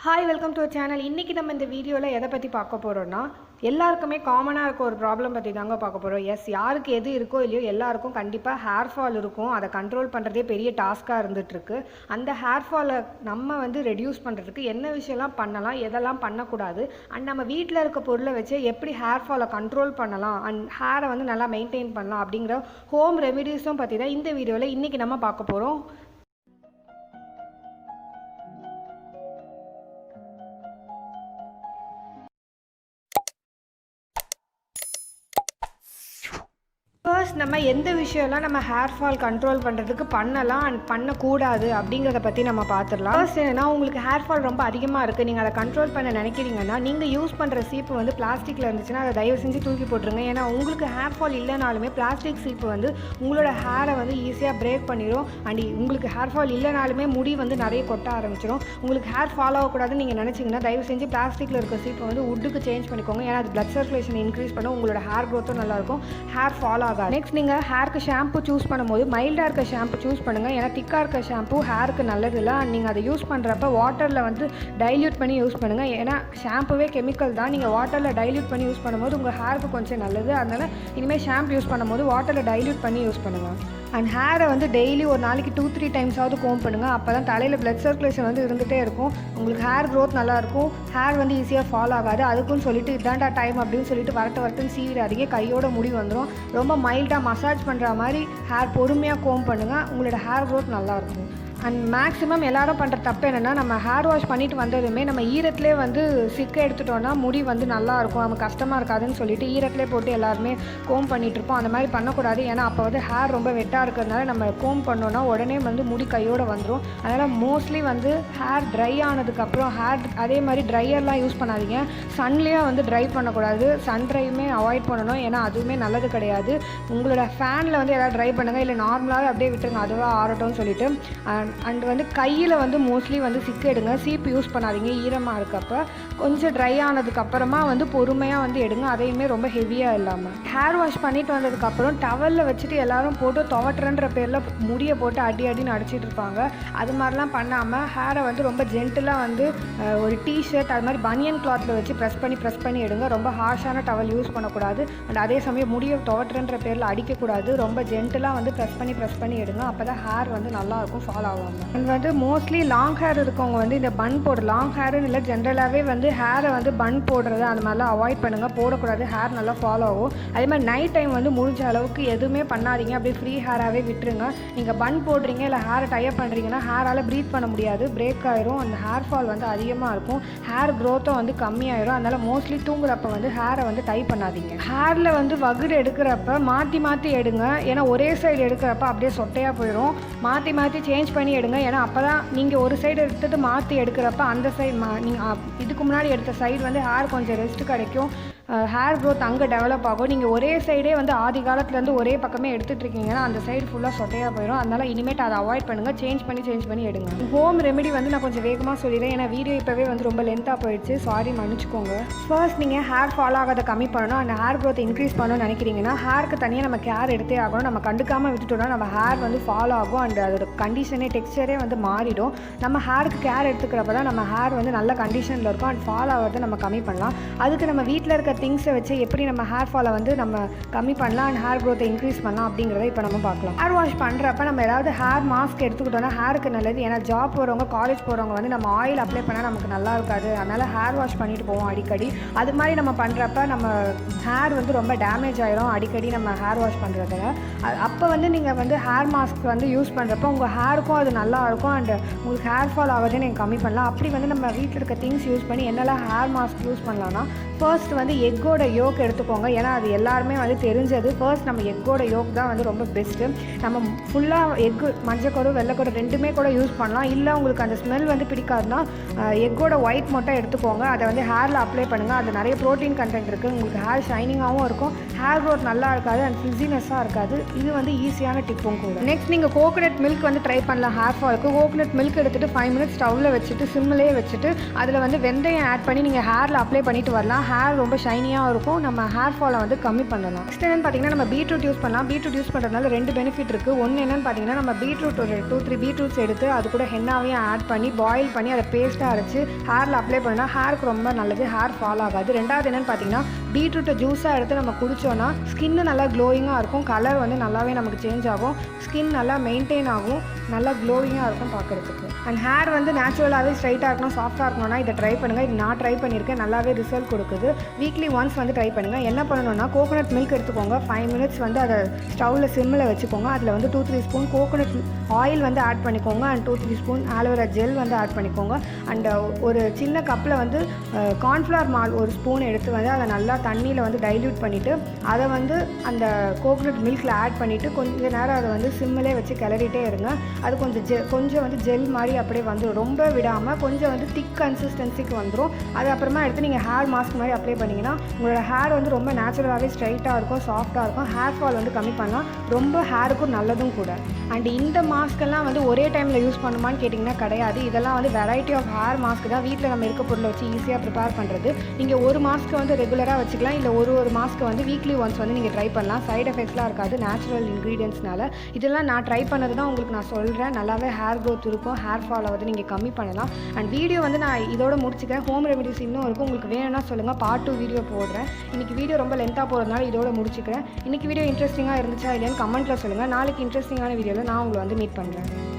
Hi welcome to channel. இன்றைக்கி நம்ம இந்த வீடியோவில் எதை பற்றி பார்க்க போகிறோன்னா, எல்லாருக்குமே காமனாக இருக்க ஒரு ப்ராப்ளம் பற்றி தாங்க பார்க்க போகிறோம். யாருக்கு எது இருக்கோ இல்லையோ எல்லாருக்கும் கண்டிப்பாக ஹேர் ஃபால் இருக்கும். அதை கண்ட்ரோல் பண்ணுறதே பெரிய டாஸ்க்காக இருந்துகிட்ருக்கு. அந்த ஹேர் ஃபாலை நம்ம ரெடியூஸ் பண்ணுறதுக்கு என்ன விஷயம்லாம் பண்ணலாம், எதெல்லாம் பண்ணக்கூடாது, அண்ட் நம்ம வீட்டில் இருக்க பொருளை வச்சு எப்படி ஹேர் ஃபாலை கண்ட்ரோல் பண்ணலாம் அண்ட் ஹேரை நல்லா மெயின்டைன் பண்ணலாம் அப்படிங்கிற ஹோம் ரெமிடிஸும் பற்றி தான் இந்த வீடியோவில் இன்றைக்கி நம்ம பார்க்க போகிறோம். ஃபர்ஸ்ட் நம்ம எந்த விஷயம்லாம் நம்ம ஹேர் ஃபால் கண்ட்ரோல் பண்ணுறதுக்கு பண்ணலாம் அண்ட் பண்ணக்கூடாது அப்படிங்கிறத பற்றி நம்ம பார்த்துடலாம். ஃபர்ஸ்ட் என்னென்னா, உங்களுக்கு ஹேர் ஃபால் ரொம்ப அதிகமாக இருக்குது, நீங்கள் அதை கண்ட்ரோல் பண்ண நினைக்கிறீங்கன்னா, நீங்கள் யூஸ் பண்ணுற சீப்பு பிளாஸ்டிக்கில் இருந்துச்சுன்னா அதை தயவு செஞ்சு தூக்கி போட்டுருங்க. ஏன்னா உங்களுக்கு ஹேர் ஃபால் இல்லைனாலுமே பிளாஸ்டிக் சீப்பு உங்களோட ஹேரை ஈஸியாக பிரேக் பண்ணிடும். அண்ட் உங்களுக்கு ஹேர் ஃபால் இல்லைனாலுமே முடி நிறைய கொட்ட ஆரம்பிச்சிடும். உங்களுக்கு ஹேர் ஃபால் ஆகக்கூடாதுன்னு நீங்கள் நினச்சிங்கன்னா தயவு செஞ்சு பிளாஸ்டிக்கில் இருக்க சீப்பு வுட்டுக்கு சேஞ்ச் பண்ணிக்கோங்க. ஏன்னா அது பிளட் சர்க்குலேஷன் இன்க்ரீஸ் பண்ணும், உங்களோட ஹேர் க்ரோத்தும் நல்லாயிருக்கும், ஹேர் ஃபால் ஆகாது. நெக்ஸ்ட் நீங்கள் ஹேருக்கு ஷாம்பு சூஸ் பண்ணும்போது மைல்டாக இருக்க ஷாம்பு சூஸ் பண்ணுங்கள். ஏன்னா திக்காக இருக்க ஷாம்பு ஹேருக்கு நல்லது இல்லை. அண்ட் நீங்கள் அதை யூஸ் பண்ணுறப்ப வாட்டரில் டைல்யூட் பண்ணி யூஸ் பண்ணுங்கள். ஏன்னா ஷாம்புவே கெமிக்கல் தான். நீங்கள் வாட்டரில் டைல்யூட் பண்ணி யூஸ் பண்ணும்போது உங்கள் ஹேருக்கு கொஞ்சம் நல்லது. அதனால் இனிமேல் ஷாம்பு யூஸ் பண்ணும்போது வாட்டரில் டைல்யூட் பண்ணி யூஸ் பண்ணுங்கள். அண்ட் ஹேரை டெய்லி ஒரு நாளைக்கு 2-3 டைம்ஸாவது கோம் பண்ணுங்கள். அப்போ தான் தலையில் பிளட் சர்க்குலேஷன் இருந்துகிட்டே இருக்கும், உங்களுக்கு ஹேர் க்ரோத் நல்லாயிருக்கும், ஹேர் ஈஸியாக ஃபால் ஆகாது. அதுக்குன்னு சொல்லிட்டு இதாண்டா டைம் அப்படின்னு சொல்லிட்டு வரட்டுன்னு சீவிடாதீங்க, கையோட முடி வந்துடும். ரொம்ப மைல்டாக மசாஜ் பண்ணுற மாதிரி ஹேர் பொறுமையாக கோம் பண்ணுங்கள், உங்களோட ஹேர் க்ரோத் நல்லாயிருக்கும். அண்ட் மேக்ஸிமம் எல்லோரும் பண்ணுற தப்பு என்னென்னா, நம்ம ஹேர் வாஷ் பண்ணிவிட்டு வந்ததுமே நம்ம ஈரத்திலே சிக்க எடுத்துட்டோன்னா முடி நல்லாயிருக்கும், நமக்கு கஷ்டமாக இருக்காதுன்னு சொல்லிட்டு ஈரத்திலே போட்டு எல்லாருமே கோம் பண்ணிகிட்ருப்போம். அந்த மாதிரி பண்ணக்கூடாது. ஏன்னா அப்போ ஹேர் ரொம்ப வெட்டாக இருக்கிறதுனால நம்ம கோம் பண்ணோன்னா உடனே முடி கையோடு வந்துடும். அதனால் மோஸ்ட்லி ஹேர் ட்ரை ஆனதுக்கப்புறம் அதே மாதிரி ட்ரையர்லாம் யூஸ் பண்ணாதீங்க. சன்லேயும் ட்ரை பண்ணக்கூடாது, சன் ட்ரையுமே அவாய்ட் பண்ணணும். ஏன்னா அதுவுமே நல்லது கிடையாது. உங்களோட ஃபேனில் எதாவது ட்ரை பண்ணுங்கள், இல்லை நார்மலாகவே அப்படியே விட்டுருங்க, அதுவாக ஆறட்டும்னு சொல்லிட்டு. அண்ட் கையில் மோஸ்ட்லி சிக்கு எடுங்க, சீப்பு யூஸ் பண்ணாதீங்க. ஈரமாக இருக்கப்போ கொஞ்சம் ட்ரை ஆனதுக்கப்புறமா பொறுமையாக எடுங்க, அதையுமே ரொம்ப ஹெவியாக இல்லாமல். ஹேர் வாஷ் பண்ணிட்டு வந்ததுக்கப்புறம் டவலில் வச்சுட்டு எல்லோரும் போட்டு துவட்டுறன்ற பேரில் முடியை போட்டு அடின்னு அடிச்சிட்டு இருப்பாங்க. அது மாதிரிலாம் பண்ணாமல் ஹேரை ரொம்ப ஜென்டிலாக ஒரு டிஷர்ட் அது மாதிரி பனியன் கிளாத்தில் வச்சு ப்ரெஸ் பண்ணி எடுங்க. ரொம்ப ஹார்ஷான டவல் யூஸ் பண்ணக்கூடாது. அண்ட் அதே சமயம் முடியை துவட்டுறன்ற பேரில் அடிக்கக்கூடாது. ரொம்ப ஜென்டிலாக ப்ரெஸ் பண்ணி எடுங்க. அப்போ தான் ஹேர் நல்லாயிருக்கும், ஃபாலோ ஆகும். அண்ட் மோஸ்ட்லி லாங் ஹேர் இருக்கவங்க இந்த பன் போடுற லாங் ஹேருன்னு இல்லை, ஜென்ரலாகவே ஹேரை பன் போடுறது அந்த மாதிரிலாம் அவாய்ட் பண்ணுங்கள், போடக்கூடாது. ஹேர் நல்லா ஃபாலோ ஆகும். அதே மாதிரி நைட் டைம் முடிஞ்ச அளவுக்கு எதுவுமே பண்ணாதீங்க, அப்படியே ஃப்ரீ ஹேராகவே விட்டுருங்க. நீங்கள் பன் போடுறீங்க இல்லை ஹேரை டைப் பண்ணுறீங்கன்னா ஹேரால் ப்ரீத் பண்ண முடியாது, பிரேக் ஆயிரும். அந்த ஹேர் ஃபால் அதிகமாக இருக்கும், ஹேர் க்ரோத்தும் கம்மியாயிரும். அதனால் மோஸ்ட்லி தூங்குறப்ப ஹேரை டை பண்ணாதீங்க. ஹேரில் வகுடு எடுக்கிறப்ப மாற்றி எடுங்க. ஏன்னா ஒரே சைடு எடுக்கிறப்ப அப்படியே சொட்டையாக போயிடும். மாற்றி சேஞ்ச் பண்ணி எடுங்க. ஏன்னா அப்போ தான் நீங்கள் ஒரு சைடு எடுத்துட்டு மாற்றி எடுக்கிறப்ப அந்த சைடு நீங்கள் இதுக்கு முன்னாடி எடுத்த சைடு ஹேர் கொஞ்சம் ரெஸ்ட் கிடைக்கும், ஹேர் க்ரோத் அங்கே டெவலப் ஆகும். நீங்கள் ஒரே சைடே ஆதி காலத்துலேருந்து ஒரே பக்கமே எடுத்துகிட்டு இருக்கீங்கன்னா அந்த சைடு ஃபுல்லாக சொட்டையாக போயிடும். அதனால் இனிமேட்டு அதை அவாய்ட் பண்ணுங்கள், சேஞ்ச் பண்ணி எடுங்க. ஹோம் ரெமெடி நான் கொஞ்சம் வேகமாக சொல்லிடுறேன், ஏன்னா வீடியோ இப்போவே ரொம்ப லென்த்தாக போயிடுச்சு, சாரி மன்னிச்சுக்கோங்க. ஃபர்ஸ்ட் நீங்கள் ஹேர் ஃபால் ஆகாத கம்மி பண்ணணும், அந்த ஹேர் க்ரோத் இன்க்ரீஸ் பண்ணணும்னு நினைக்கிறீங்கன்னா ஹேருக்கு தனியாக நம்ம கேர் எடுத்தே ஆகணும். நம்ம கண்டுக்காமல் விட்டுட்டோம்னா நம்ம ஹேர் ஃபால் ஆகும், அண்ட் அதோட கண்டிஷனே டெக்ஸ்சரே மாறிடும். நம்ம ஹேருக்கு கேர் எடுத்துக்கிறப்ப தான் நம்ம ஹேர் நல்ல கண்டிஷனில் இருக்கும், அண்ட் ஃபால் ஆகிறத நம்ம கம்மி பண்ணலாம். அதுக்கு நம்ம வீட்டில் இருக்க திங்ஸை வச்சு எப்படி நம்ம ஹேர் ஃபாலை நம்ம கம்மி பண்ணலாம் அண்ட் ஹேர் க்ரோத்தை இன்க்ரீஸ் பண்ணலாம் அப்படிங்கிறத இப்போ நம்ம பார்க்கலாம். ஹேர் வாஷ் பண்ணுறப்ப நம்ம ஏதாவது ஹேர் மாஸ்க் எடுத்துக்கிட்டோம்னா ஹேருக்கு நல்லது. ஏன்னா ஜாப் போகிறவங்க, காலேஜ் போகிறவங்க நம்ம ஆயில் அப்ளை பண்ணால் நமக்கு நல்லா இருக்காது, அதனால் ஹேர் வாஷ் பண்ணிட்டு போவோம் அடிக்கடி. அது மாதிரி நம்ம பண்ணுறப்ப நம்ம ஹேர் ரொம்ப டேமேஜ் ஆகிரும் அடிக்கடி நம்ம ஹேர் வாஷ் பண்ணுறதுல. அப்போ நீங்கள் ஹேர் மாஸ்க் யூஸ் பண்ணுறப்போ உங்கள் ஹேருக்கும் அது நல்லா இருக்கும், அண்ட் உங்களுக்கு ஹேர் ஃபால் ஆகுதுன்னு நீங்கள் கம்மி பண்ணலாம். அப்படி நம்ம வீட்டில் இருக்க திங்ஸ் யூஸ் பண்ணி என்னெல்லாம் ஹேர் மாஸ்க் யூஸ் பண்ணலாம்னா, ஃபர்ஸ்ட் எக்கோட யோக் எடுத்துக்கோங்க. ஏன்னா அது எல்லாருமே தெரிஞ்சது. ஃபர்ஸ்ட் நம்ம எக்கோட யோக் தான் ரொம்ப பெஸ்ட்டு. நம்ம ஃபுல்லாக எக்கு மஞ்சக்கரு வெள்ளைக்கரு ரெண்டுமே கூட யூஸ் பண்ணலாம். இல்லை உங்களுக்கு அந்த ஸ்மெல் பிடிக்காதுன்னா எக்கோட ஒயிட் மட்டும் எடுத்துக்கோங்க. அதை ஹேரில் அப்ளை பண்ணுங்கள். அது நிறைய ப்ரோட்டீன் கண்டென்ட் இருக்குது, உங்களுக்கு ஹேர் ஷைனிங்காகவும் இருக்கும், ஹேர் க்ரோத் நல்லா இருக்காது, அண்ட் ஃபிஸினஸ்ஸாக இருக்காது. இது ஈஸியான டிப்பும் கூட. நெக்ஸ்ட் நீங்கள் கோகோனட் மில்க் ட்ரை பண்ணலாம் ஹேர் ஃபாலுக்கு. கோகோனட் மில்க் எடுத்துகிட்டு 5 மினிட்ஸ் ஸ்டவ்வில் வச்சுட்டு சிம்மிலே வச்சுட்டு அதில் வெந்தயம் ஆட் பண்ணி நீங்கள் ஹேரில் அப்ளை பண்ணிட்டு வரலாம். ஹேர் ரொம்ப ஷைனியாக இருக்கும். நம்ம ஹேர் ஃபாலை வந்து கம்மி பண்ணலாம். நெக்ஸ்ட் என்னென்னு பார்த்தீங்கன்னா நம்ம பீட்ரூட் யூஸ் பண்ணலாம். பீட்ரூட் யூஸ் பண்ணுறதுனால 2 பெனிஃபிட் இருக்குது. ஒன்று என்னென்னு பார்த்தீங்கன்னா நம்ம பீட்ரூட் ஒரு 2-3 பீட்ரூட்ஸ் எடுத்து அது கூட ஹென்னாவையும் ஆட் பண்ணி பாயில் பண்ணி அதை பேஸ்ட்டாக அரைச்சி ஹேரில் அப்ளை பண்ணால் ஹேருக்கு ரொம்ப நல்லது, ஹேர் ஃபால் ஆகாது. ரெண்டாவது என்னென்னு பார்த்தீங்கன்னா பீட்ரூட்டை ஜூஸாக எடுத்து நம்ம குடித்தோன்னா ஸ்கின்னு நல்லா க்ளோயிங்காக இருக்கும், கலர் வந்து நல்லாவே நமக்கு சேஞ்ச் ஆகும், ஸ்கின் நல்லா மெயின்டைன் ஆகும், நல்லா க்ளோயிங்காக இருக்கும் பார்க்குறதுக்கு. அண்ட் ஹேர் வந்து நேச்சுரலாகவே ஸ்ட்ரைட்டாக இருக்கணும், சாஃப்ட்டாக இருக்கணும்னா இதை ட்ரை பண்ணுங்கள். இது நான் ட்ரை பண்ணியிருக்கேன், நல்லாவே ரிசல்ட் கொடுக்குது. வீக்லி ஒன்ஸ் வந்து ட்ரை பண்ணுங்கள். என்ன பண்ணணும்னா கோகோனட் மில்க் எடுத்துக்கோங்க, 5 மினிட்ஸ் வந்து அதை ஸ்டவ்வில் சிம்மில் வச்சுக்கோங்க. அதில் வந்து 2-3 ஸ்பூன் கோகோனட் ஆயில் வந்து ஆட் பண்ணிக்கோங்க. அண்ட் 2-3 ஸ்பூன் ஆலோவேரா ஜெல் வந்து ஆட் பண்ணிக்கோங்க. அண்ட் ஒரு சின்ன கப்பில் வந்து கார்ன்ஃப்ளவர் மால் 1 ஸ்பூன் எடுத்து வந்து அதை நல்லா தண்ணியில் வந்து டைல்யூட் பண்ணிவிட்டு அதை வந்து அந்த கோகோனட் மில்கில் ஆட் பண்ணிவிட்டு கொஞ்சம் நேரம் அதை வந்து சிம்மிலே வச்சு கிளறிட்டே இருங்க. அது கொஞ்சம் வந்து ஜெல் மாதிரி அப்படியே வந்துடும், ரொம்ப விடாமல் கொஞ்சம் வந்து திக் கன்சிஸ்டன்சிக்கு வந்துடும். அது அப்புறமா எடுத்து நீங்கள் ஹேர் மாஸ்க் மாதிரி அப்ளை பண்ணிங்கன்னா உங்களோட ஹேர் வந்து ரொம்ப நேச்சுரலாகவே ஸ்ட்ரைட்டாக இருக்கும், சாஃப்ட்டாக இருக்கும். ஹேர் ஃபால் வந்து கம்மி பண்ணலாம், ரொம்ப ஹேருக்கும் நல்லதும் கூட. அண்ட் இந்த மாஸ்க்கெல்லாம் வந்து ஒரே டைமில் யூஸ் பண்ணுமான்னு கேட்டிங்கன்னா கிடையாது. இதெல்லாம் வந்து வெரைட்டி ஆஃப் ஹேர் மாஸ்க் தான், வீட்டில் நம்ம இருக்க பொருளை வச்சு ஈஸியாக ப்ரிப்பேர் பண்ணுறது. நீங்கள் ஒரு மாஸ்க்கை வந்து ரெகுலராக வச்சுக்கலாம், இல்லை ஒரு மாஸ்க்கை வந்து வீக்லி ஒன்ஸ் வந்து நீங்கள் ட்ரை பண்ணலாம். சைடு எஃபெக்ட்ஸ்லாம் இருக்காது, நேச்சுரல் இன்க்ரீடியன்ட்ஸ்னால. இதெல்லாம் நான் ட்ரை பண்ணது தான் உங்களுக்கு நான் சொல்கிறேன். நல்லாவே ஹேர் க்ரோத் இருக்கும், ஹேர் ஃபாலை வந்து நீங்கள் கம்மி பண்ணலாம். அண்ட் வீடியோ வந்து நான் இதோட முடிச்சுக்கிறேன். ஹோம் ரெமிடிஸ் இன்னும் இருக்கும், உங்களுக்கு வேணும்னா சொல்லுங்கள், பார்ட் 2 வீடியோ போடுறேன். இன்றைக்கி வீடியோ ரொம்ப லென்த்தாக போகிறதுனால இதோட முடிச்சுக்கிறேன். இன்றைக்கி வீடியோ இன்ட்ரெஸ்டிங்காக இருந்துச்சா இல்லையான்னு கமெண்ட்டில் சொல்லுங்கள். நாளைக்கு இன்ட்ரெஸ்டிங்கான வீடியோவில் நான் உங்களை வந்து மீட் பண்ணுறேன்.